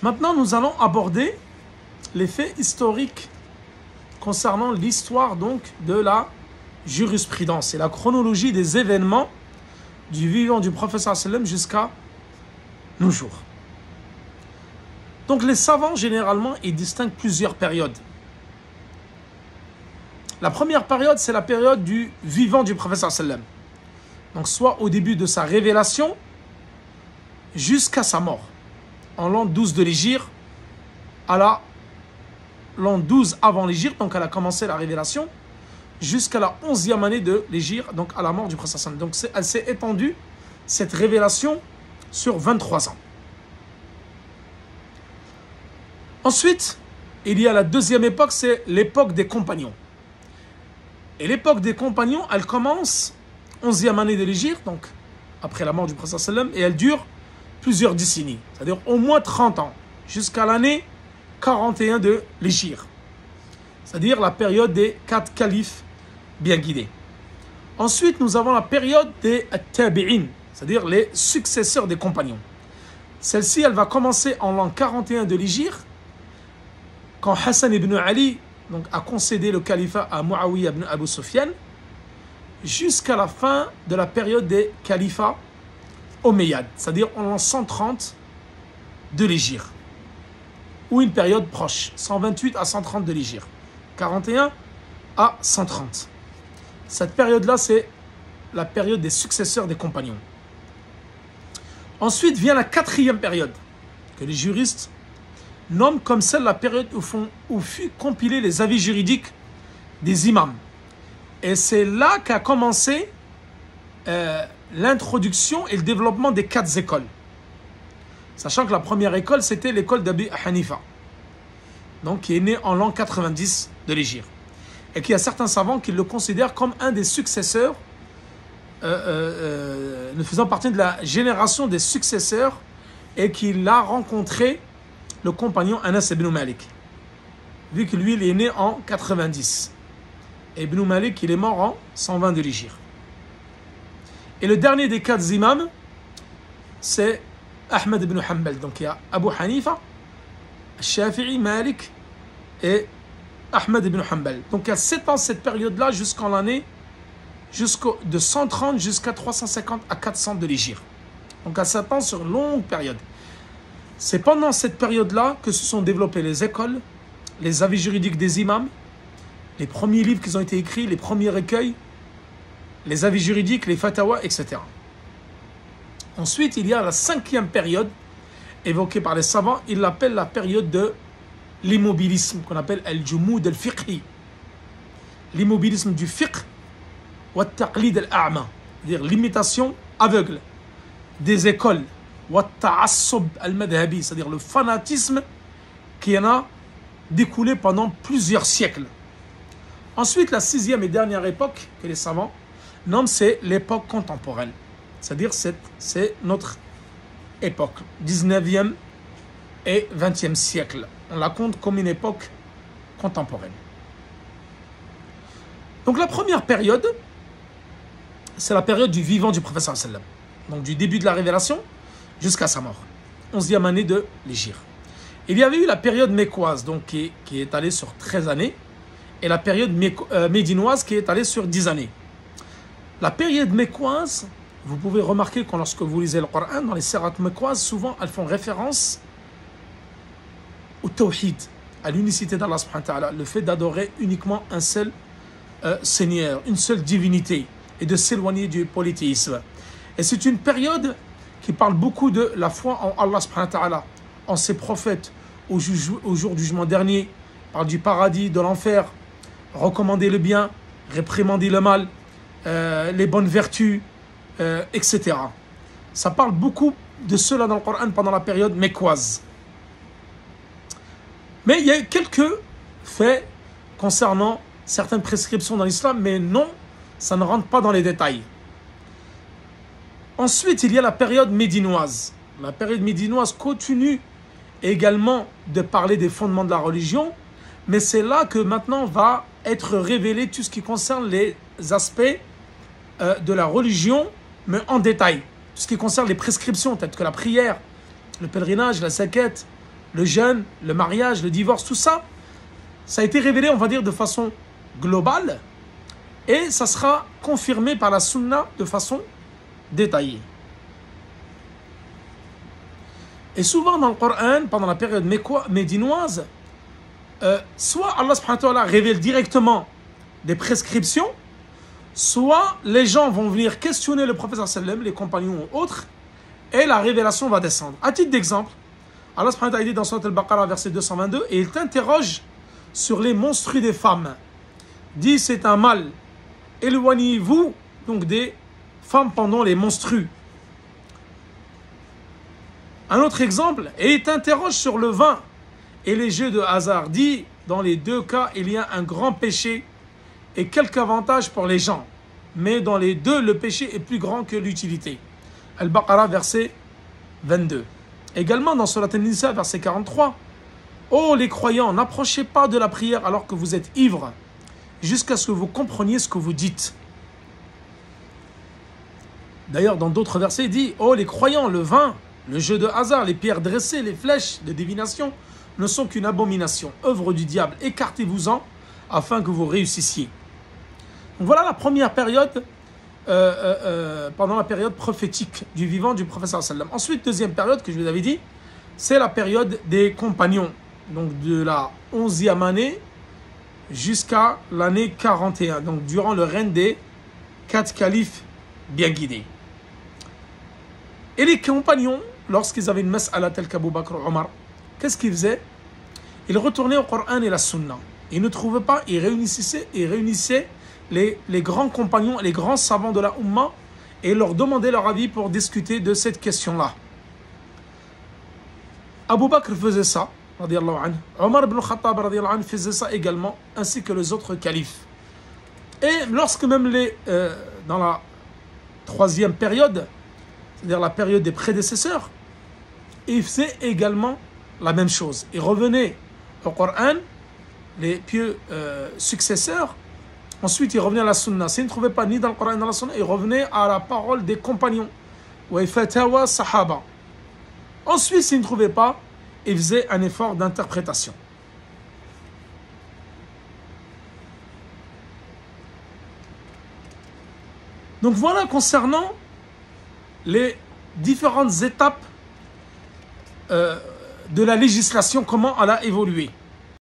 Maintenant, nous allons aborder les faits historiques concernant l'histoire donc de la jurisprudence et la chronologie des événements du vivant du prophète sallam jusqu'à nos jours. Donc les savants généralement ils distinguent plusieurs périodes. La première période c'est la période du vivant du prophète sallam. Donc soit au début de sa révélation jusqu'à sa mort en l'an 12 de l'Hégire à l'an 12 avant l'Hégire, donc elle a commencé la révélation jusqu'à la 11e année de l'Hégire, donc à la mort du prophète sallam. Donc elle s'est étendue cette révélation sur 23 ans. Ensuite, il y a la deuxième époque, c'est l'époque des compagnons. Et l'époque des compagnons, elle commence 11e année de l'Hégire, donc après la mort du prophète sallam, et elle dure plusieurs décennies, c'est-à-dire au moins 30 ans, jusqu'à l'année 41 de l'Hégire, c'est-à-dire la période des 4 califes bien guidés. Ensuite, nous avons la période des tabi'in, c'est-à-dire les successeurs des compagnons. Celle-ci, elle va commencer en l'an 41 de l'Hégire, quand Hassan ibn Ali donc, a concédé le califat à Muawiyah ibn Abu Sufyan, jusqu'à la fin de la période des califats Omeyyades, c'est-à-dire en l'an 130 de l'Hégire, ou une période proche, 128 à 130 de l'Hégire, 41 à 130. Cette période-là, c'est la période des successeurs des compagnons. Ensuite vient la quatrième période, que les juristes nomment comme celle la période où fut compilés les avis juridiques des imams. Et c'est là qu'a commencé l'introduction et le développement des 4 écoles. Sachant que la première école, c'était l'école d'Abi Hanifa, donc qui est née en l'an 90 de l'Hégire. Et qu'il y a certains savants qui le considèrent comme un des successeurs, ne faisant partie de la génération des successeurs, et qu'il a rencontré le compagnon Anas ibn Malik, vu que lui, il est né en 90. Et Ibn Malik, il est mort en 120 de l'Hégire. Et le dernier des 4 imams, c'est Ahmed ibn Hanbal. Donc il y a Abu Hanifa, Shafi'i, Malik et Ahmed ibn Hanbal. Donc elle s'étend cette période-là jusqu'en l'année de 130 jusqu'à 350 à 400 de l'Hégire. Donc elle s'étend sur une longue période. C'est pendant cette période-là que se sont développées les écoles, les avis juridiques des imams, les premiers livres qui ont été écrits, les premiers recueils, les avis juridiques, les fatawas, etc. Ensuite, il y a la 5e période, évoquée par les savants, ils l'appellent la période de l'immobilisme, qu'on appelle al-jumud al-fiqhi. L'immobilisme du fiqh, wa taqlid al-a'ma, c'est-à-dire l'imitation aveugle des écoles, wa ta'assub al-madhabi, c'est-à-dire le fanatisme qui en a découlé pendant plusieurs siècles. Ensuite, la 6e et dernière époque que les savants nomment, c'est l'époque contemporaine. C'est-à-dire c'est notre époque, 19e et 20e siècle. On la compte comme une époque contemporaine. Donc la première période, c'est la période du vivant du prophète sallam. Donc du début de la révélation jusqu'à sa mort, 11e année de l'Hégire. Il y avait eu la période mécoise, donc qui est allée sur 13 années, et la période médinoise qui est allée sur 10 années. La période mécoise, vous pouvez remarquer que lorsque vous lisez le Coran, dans les sirat mécoises, souvent elles font référence au tawhid, à l'unicité d'Allah subhanahu wa ta'ala, le fait d'adorer uniquement un seul Seigneur, une seule divinité, et de s'éloigner du polythéisme. Et c'est une période qui parle beaucoup de la foi en Allah subhanahu wa ta'ala, en ses prophètes, au jour du jugement dernier, parle du paradis, de l'enfer, recommander le bien, réprimander le mal, les bonnes vertus, etc. Ça parle beaucoup de cela dans le Coran pendant la période mécoise. Mais il y a quelques faits concernant certaines prescriptions dans l'islam, mais non, ça ne rentre pas dans les détails. Ensuite, il y a la période médinoise. La période médinoise continue également de parler des fondements de la religion, mais c'est là que maintenant va être révélé tout ce qui concerne les aspects de la religion, mais en détail. Tout ce qui concerne les prescriptions, telles que la prière, le pèlerinage, la zakat, le jeûne, le mariage, le divorce, tout ça, ça a été révélé, on va dire, de façon globale, et ça sera confirmé par la sunna de façon détaillée. Et souvent dans le Coran, pendant la période médinoise, soit Allah subhanahu wa ta'ala révèle directement des prescriptions, soit les gens vont venir questionner le prophète sallam, les compagnons ou autres, et la révélation va descendre. À titre d'exemple, Allah subhanahu wa ta'ala dit dans Surat al-Baqarah, verset 222, et il t'interroge sur les monstrues des femmes. Dit, c'est un mal. Éloignez-vous donc des femmes pendant les monstrues. Un autre exemple, et il t'interroge sur le vin et les jeux de hasard. Dit, dans les deux cas, il y a un grand péché et quelques avantages pour les gens. Mais dans les deux, le péché est plus grand que l'utilité. Al-Baqarah, verset 22. Également dans Surat An-Nisa, verset 43. Ô les croyants, n'approchez pas de la prière alors que vous êtes ivres, jusqu'à ce que vous compreniez ce que vous dites. D'ailleurs, dans d'autres versets, il dit, ô les croyants, le vin, le jeu de hasard, les pierres dressées, les flèches de divination ne sont qu'une abomination, œuvre du diable. Écartez-vous-en afin que vous réussissiez. Donc voilà la première période, pendant la période prophétique du vivant du prophète sallallahu alayhi wa sallam. Ensuite, deuxième période que je vous avais dit, c'est la période des compagnons. Donc de la 11e année jusqu'à l'année 41. Donc durant le règne des 4 califes bien guidés. Et les compagnons, lorsqu'ils avaient une mas'ala telle qu'Abu Bakr ou Omar, qu'est-ce qu'ils faisaient? Ils retournaient au Coran et la Sunna. Ils ne trouvaient pas, ils réunissaient les grands compagnons, les grands savants de la Ummah, et leur demandaient leur avis pour discuter de cette question-là. Abu Bakr faisait ça, radiyallahu anhu. Omar ibn Khattab, radiyallahu anhu, faisait ça également, ainsi que les autres califes. Et lorsque même dans la 3e période, c'est-à-dire la période des prédécesseurs, ils faisaient également la même chose. Ils revenaient au Coran, les pieux successeurs. Ensuite, ils revenaient à la Sunna. S'ils ne trouvaient pas ni dans le Coran ni dans la Sunna, ils revenaient à la parole des compagnons. Wa fatawa sahaba. Ensuite, s'ils ne trouvaient pas, ils faisaient un effort d'interprétation. Donc voilà concernant les différentes étapes de la législation, comment elle a évolué.